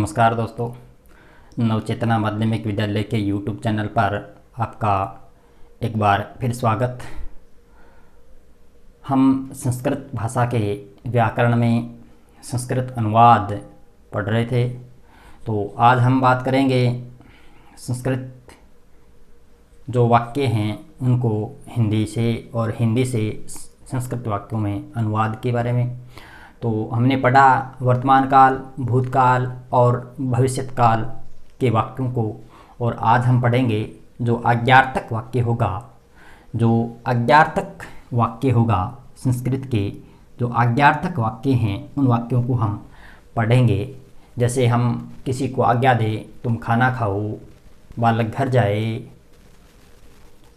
नमस्कार दोस्तों, नवचेतना माध्यमिक विद्यालय के YouTube चैनल पर आपका एक बार फिर स्वागत। हम संस्कृत भाषा के व्याकरण में संस्कृत अनुवाद पढ़ रहे थे, तो आज हम बात करेंगे संस्कृत जो वाक्य हैं उनको हिंदी से और हिंदी से संस्कृत वाक्यों में अनुवाद के बारे में। तो हमने पढ़ा वर्तमान काल, भूतकाल और भविष्यत काल के वाक्यों को, और आज हम पढ़ेंगे जो आज्ञार्थक वाक्य होगा। जो आज्ञार्थक वाक्य होगा संस्कृत के, जो आज्ञार्थक वाक्य हैं उन वाक्यों को हम पढ़ेंगे। जैसे हम किसी को आज्ञा दें, तुम खाना खाओ, बालक घर जाए,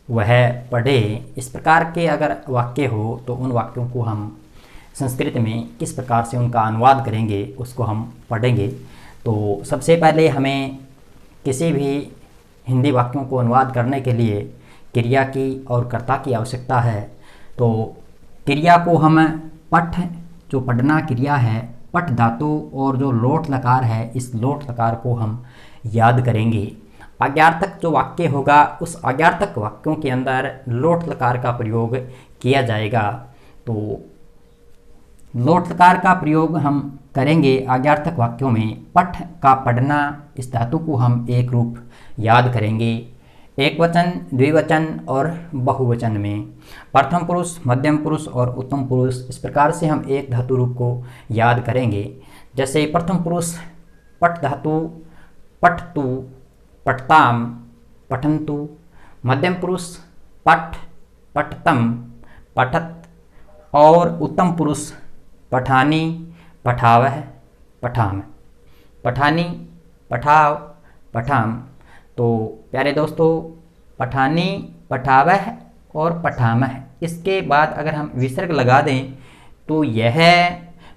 वह पढ़े, इस प्रकार के अगर वाक्य हो तो उन वाक्यों को हम संस्कृत में किस प्रकार से उनका अनुवाद करेंगे उसको हम पढ़ेंगे। तो सबसे पहले हमें किसी भी हिंदी वाक्यों को अनुवाद करने के लिए क्रिया की और कर्ता की आवश्यकता है। तो क्रिया को हम पठ, जो पढ़ना क्रिया है, पठ धातु और जो लोट लकार है, इस लोट लकार को हम याद करेंगे। आज्ञार्थक जो वाक्य होगा उस आज्ञार्थक वाक्यों के अंदर लोट लकार का प्रयोग किया जाएगा। तो लोट लकार का प्रयोग हम करेंगे आज्ञार्थक वाक्यों में। पठ का पढ़ना, इस धातु को हम एक रूप याद करेंगे एक वचन, द्विवचन और बहुवचन में। प्रथम पुरुष, मध्यम पुरुष और उत्तम पुरुष, इस प्रकार से हम एक धातु रूप को याद करेंगे। जैसे प्रथम पुरुष पठ धातु पठतु, पठताम, पठन्तु। मध्यम पुरुष पठ, पठतम, पठत। और उत्तम पुरुष पठानी, पठावह, पठाम। पठानी, पठाव, पठाम। तो प्यारे दोस्तों, पठानी, पठावह और पठामह, इसके बाद अगर हम विसर्ग लगा दें तो यह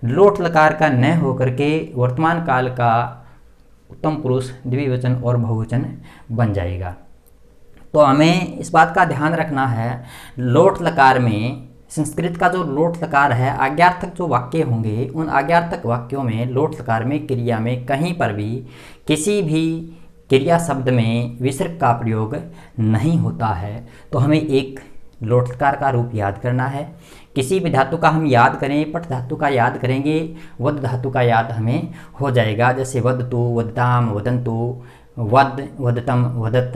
लोट लकार का न होकर के वर्तमान काल का उत्तम पुरुष, द्विवचन और बहुवचन बन जाएगा। तो हमें इस बात का ध्यान रखना है, लोट लकार में संस्कृत का जो लोट लकार है, आज्ञार्थक जो वाक्य होंगे उन आज्ञार्थक वाक्यों में लोट लकार में क्रिया में कहीं पर भी किसी भी क्रिया शब्द में विसर्ग का प्रयोग नहीं होता है। तो हमें एक लोट लकार का रूप याद करना है। किसी भी धातु का हम याद करें, पठ धातु का याद करेंगे, वद धातु का याद हमें हो जाएगा। जैसे वदतु, वदताम, वदन्तु, वद, वदतम, वदत,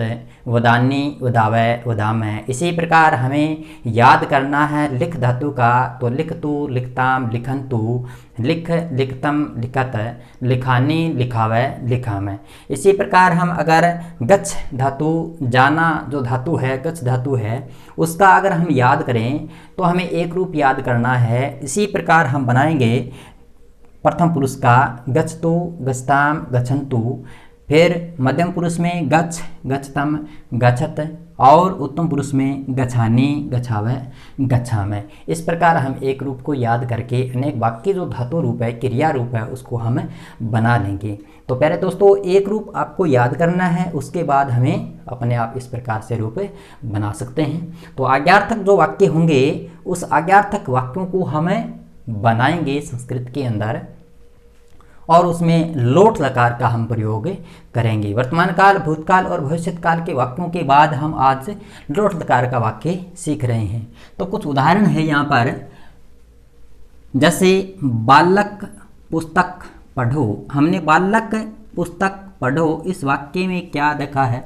वदानी, वदावै, वदामय। इसी प्रकार हमें याद करना है लिख धातु का, तो लिखतु, लिखताम, लिखन्तु, लिख, लिखतम, लिखत, लिखानी, लिखावै, लिखामय। इसी प्रकार हम अगर गच्छ धातु, जाना जो धातु है, गच्छ धातु है, उसका अगर हम याद करें तो हमें एक रूप याद करना है। इसी प्रकार हम बनाएंगे प्रथम पुरुष का गच्छतु, गच्छताम, गच्छन्तु। फिर मध्यम पुरुष में गच्छ, गच्छतम, गच्छत। और उत्तम पुरुष में गच्छानी, गच्छावह, गच्छामय। इस प्रकार हम एक रूप को याद करके अनेक वाक्य जो धातु रूप है, क्रिया रूप है, उसको हम बना लेंगे। तो प्यारे दोस्तों, एक रूप आपको याद करना है, उसके बाद हमें अपने आप इस प्रकार से रूप बना सकते हैं। तो आज्ञार्थक जो वाक्य होंगे उस आज्ञार्थक वाक्यों को हमें बनाएंगे संस्कृत के अंदर, और उसमें लोट लकार का हम प्रयोग करेंगे। वर्तमान काल, भूतकाल और भविष्यत काल के वाक्यों के बाद हम आज लोट लकार का वाक्य सीख रहे हैं। तो कुछ उदाहरण है यहाँ पर। जैसे बालक पुस्तक पढ़ो, हमने बालक पुस्तक पढ़ो, इस वाक्य में क्या देखा है?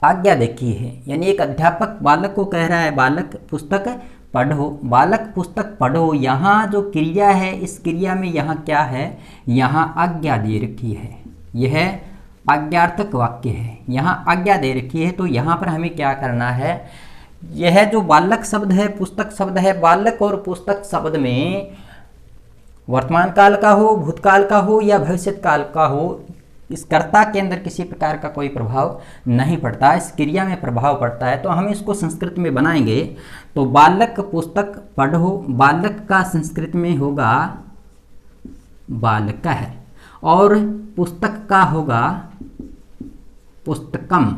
आज्ञा देखी है। यानी एक अध्यापक बालक को कह रहा है बालक पुस्तक पढ़ो, बालक पुस्तक पढ़ो। यहाँ जो क्रिया है, इस क्रिया में यहाँ क्या है? यहाँ आज्ञा दे रखी है। यह आज्ञार्थक वाक्य है, यहाँ आज्ञा दे रखी है। तो यहाँ पर हमें क्या करना है? यह जो बालक शब्द है, पुस्तक शब्द है, बालक और पुस्तक शब्द में वर्तमान काल का हो, भूतकाल का हो या भविष्यत काल का हो, इस कर्ता के अंदर किसी प्रकार का कोई प्रभाव नहीं पड़ता, इस क्रिया में प्रभाव पड़ता है। तो हम इसको संस्कृत में बनाएंगे। तो बालक पुस्तक पढ़ो, बालक का संस्कृत में होगा बालकः, और पुस्तक का होगा पुस्तकम।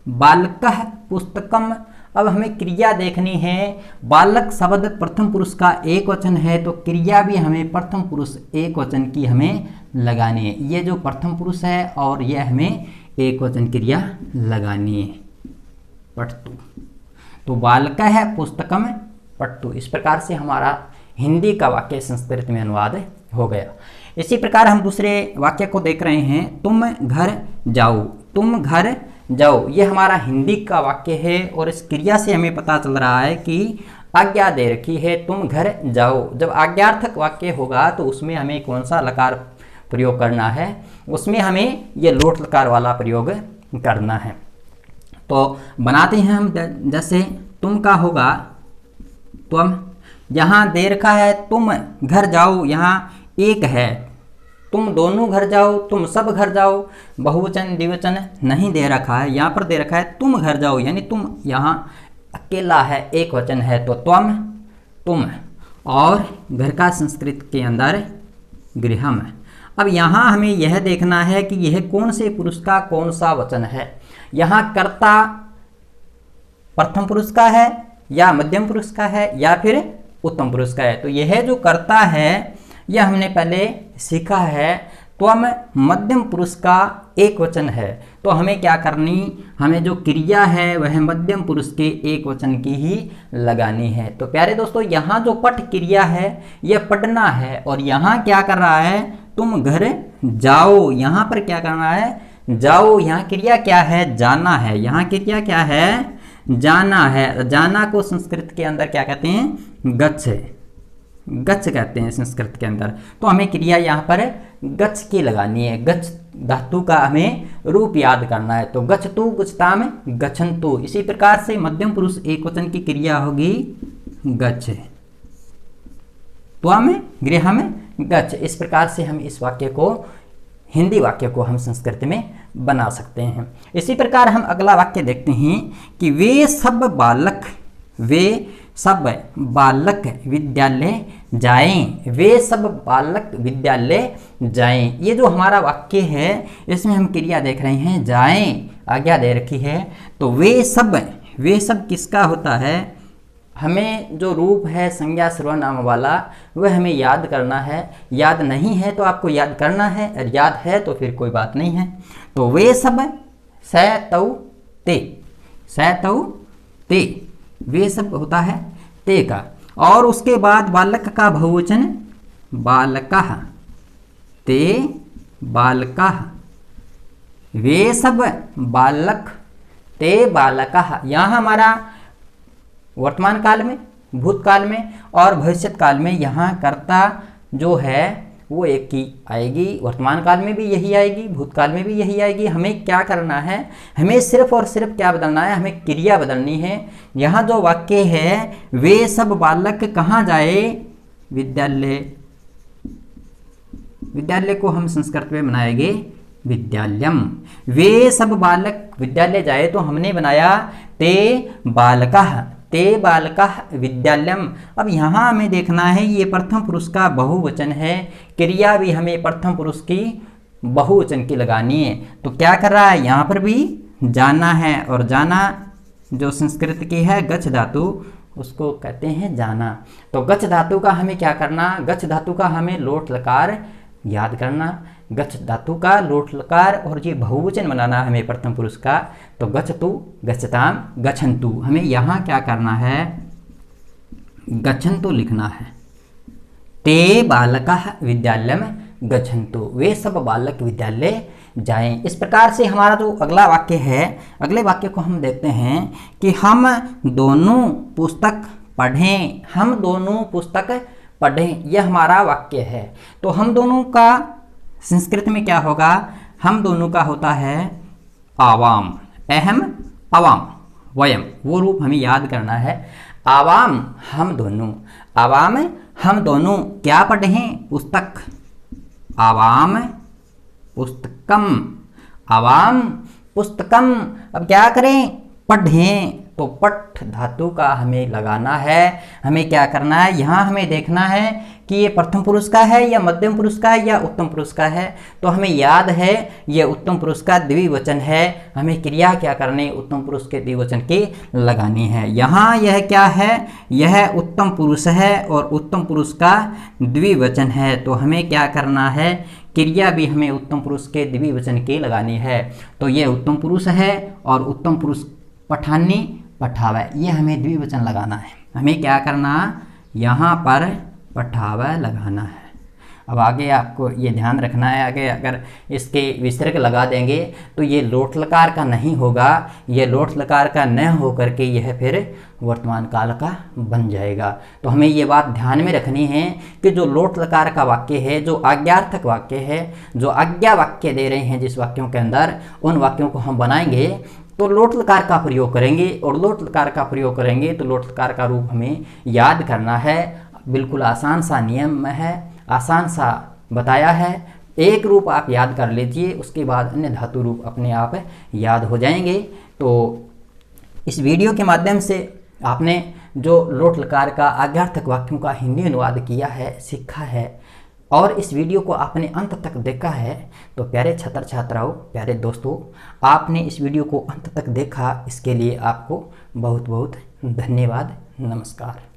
बालकः पुस्तकम अब हमें क्रिया देखनी है। बालक शब्द प्रथम पुरुष का एक वचन है, तो क्रिया भी हमें प्रथम पुरुष एक वचन की हमें लगानी है। ये जो प्रथम पुरुष है और यह हमें एक वचन क्रिया लगानी है। पठतु, तो बालक है पुस्तकम पठतु। इस प्रकार से हमारा हिंदी का वाक्य संस्कृत में अनुवाद हो गया। इसी प्रकार हम दूसरे वाक्य को देख रहे हैं, तुम घर जाओ। तुम घर जाओ, ये हमारा हिंदी का वाक्य है और इस क्रिया से हमें पता चल रहा है कि आज्ञा दे रखी है, तुम घर जाओ। जब आज्ञार्थक वाक्य होगा तो उसमें हमें कौन सा लकार प्रयोग करना है, उसमें हमें ये लोट लकार वाला प्रयोग करना है। तो बनाते हैं हम, जैसे तुम का होगा तुम, यहाँ दे रखा है तुम घर जाओ, यहाँ एक है, तुम दोनों घर जाओ, तुम सब घर जाओ, बहुवचन द्विवचन नहीं दे रखा है, यहाँ पर दे रखा है तुम घर जाओ, यानी तुम यहाँ अकेला है, एक वचन है, तो त्वम तुम, और घर का संस्कृत के अंदर गृहम। अब यहाँ हमें यह देखना है कि यह कौन से पुरुष का कौन सा वचन है। यहाँ कर्ता प्रथम पुरुष का है या मध्यम पुरुष का है या फिर उत्तम पुरुष का है। तो यह जो कर्ता है यह हमने पहले सीखा है, त्वम मध्यम पुरुष का एक वचन है, तो हमें क्या करनी, हमें जो क्रिया है वह मध्यम पुरुष के एक वचन की ही लगानी है। तो प्यारे दोस्तों, यहाँ जो पठ क्रिया है यह पढ़ना है, और यहाँ क्या कर रहा है, तुम घर जाओ, यहाँ पर क्या करना है, जाओ। यहाँ क्रिया क्या है, जाना है। यहाँ क्रिया क्या है, जाना है। जाना को संस्कृत के अंदर क्या कहते हैं, गच्छ, गच्छ कहते हैं संस्कृत के अंदर। तो हमें क्रिया यहाँ पर गच्छ की लगानी है। गच्छ धातु का हमें रूप याद करना है, तो गच्छतु गच्छताम गच्छन्तु। इसी प्रकार से मध्यम पुरुष एक वचन की क्रिया होगी गच्छ, त्वम गृहम गच्छ। इस प्रकार से हम इस वाक्य को, हिंदी वाक्य को हम संस्कृत में बना सकते हैं। इसी प्रकार हम अगला वाक्य देखते हैं कि वे सब बालक, वे सब बालक विद्यालय जाएं। वे सब बालक विद्यालय जाएं, ये जो हमारा वाक्य है इसमें हम क्रिया देख रहे हैं, जाएं आज्ञा दे रखी है। तो वे सब किसका होता है, हमें जो रूप है संज्ञा सर्वनाम वाला वह हमें याद करना है। याद नहीं है तो आपको याद करना है, और याद है तो फिर कोई बात नहीं है। तो वे सब स तौ ते, स तौ ते, वे सब होता है ते का। और उसके बाद बालक का बहुवचन बालकः, ते बालकः, वे सब बालक ते बालकः। यहाँ हमारा वर्तमान काल में, भूतकाल में और भविष्य काल में यहाँ कर्ता जो है वो एक ही आएगी। वर्तमान काल में भी यही आएगी, भूतकाल में भी यही आएगी। हमें क्या करना है, हमें सिर्फ और सिर्फ क्या बदलना है, हमें क्रिया बदलनी है। यहाँ जो वाक्य है, वे सब बालक कहाँ जाए, विद्यालय। विद्यालय को हम संस्कृत में बनाएंगे विद्यालयम। वे सब बालक विद्यालय जाए, तो हमने बनाया ते बालकः, ते बालकः विद्यालयम। अब यहाँ हमें देखना है, ये प्रथम पुरुष का बहुवचन है, क्रिया भी हमें प्रथम पुरुष की बहुवचन की लगानी है। तो क्या कर रहा है, यहाँ पर भी जाना है, और जाना जो संस्कृत की है गच्छ धातु, उसको कहते हैं जाना। तो गच्छ धातु का हमें क्या करना, गच्छ धातु का हमें लोट लकार याद करना, गच्छ धातु का लोट लकार, और ये बहुवचन बनाना हमें प्रथम पुरुष का। तो गच्छतु गच्छताम गच्छन्तु, हमें यहाँ क्या करना है, गच्छन्तु लिखना है। ते बालकः विद्यालयम गच्छन्तु, वे सब बालक विद्यालय जाएं। इस प्रकार से हमारा जो अगला वाक्य है, अगले वाक्य को हम देखते हैं कि हम दोनों पुस्तक पढ़ें, हम दोनों पुस्तक पढ़ें, यह हमारा वाक्य है। तो हम दोनों का संस्कृत में क्या होगा, हम दोनों का होता है आवाम, अहम अवाम वयम, वो रूप हमें याद करना है। आवाम हम दोनों, आवाम हम दोनों क्या पढ़ें, पुस्तक, आवाम पुस्तकम, आवाम पुस्तकम। अब क्या करें, पढ़ें, तो पठ धातु का हमें लगाना है। हमें क्या करना है, यहाँ हमें देखना है कि ये प्रथम पुरुष का है या मध्यम पुरुष का है या उत्तम पुरुष का है, तो हमें याद है ये उत्तम पुरुष का द्विवचन है। हमें क्रिया क्या करनी, उत्तम पुरुष के द्विवचन की लगानी है। यहाँ यह क्या है, यह उत्तम पुरुष है और उत्तम पुरुष का द्विवचन है, तो हमें क्या करना है, क्रिया भी हमें उत्तम पुरुष के द्विवचन की लगानी है। तो ये उत्तम पुरुष है और उत्तम पुरुष पठानी पठावे, ये हमें द्विवचन लगाना है। हमें क्या करना, यहाँ पर पठावे लगाना है। अब आगे आपको ये ध्यान रखना है, आगे अगर इसके विसर्ग लगा देंगे तो ये लोट लकार का नहीं होगा, ये लोट लकार का न हो करके यह फिर वर्तमान काल का बन जाएगा। तो हमें ये बात ध्यान में रखनी है कि जो लोट लकार का वाक्य है, जो आज्ञार्थक वाक्य है, जो आज्ञा वाक्य दे रहे हैं जिस वाक्यों के अंदर, उन वाक्यों को हम बनाएंगे तो लोट लकार का प्रयोग करेंगे, और लोट लकार का प्रयोग करेंगे तो लोट लकार का रूप हमें याद करना है। बिल्कुल आसान सा नियम है, आसान सा बताया है। एक रूप आप याद कर लीजिए, उसके बाद अन्य धातु रूप अपने आप याद हो जाएंगे। तो इस वीडियो के माध्यम से आपने जो लोट लकार का आज्ञार्थक वाक्यों का हिंदी अनुवाद किया है, सीखा है, और इस वीडियो को आपने अंत तक देखा है, तो प्यारे छात्र छात्राओं, प्यारे दोस्तों, आपने इस वीडियो को अंत तक देखा, इसके लिए आपको बहुत बहुत धन्यवाद। नमस्कार।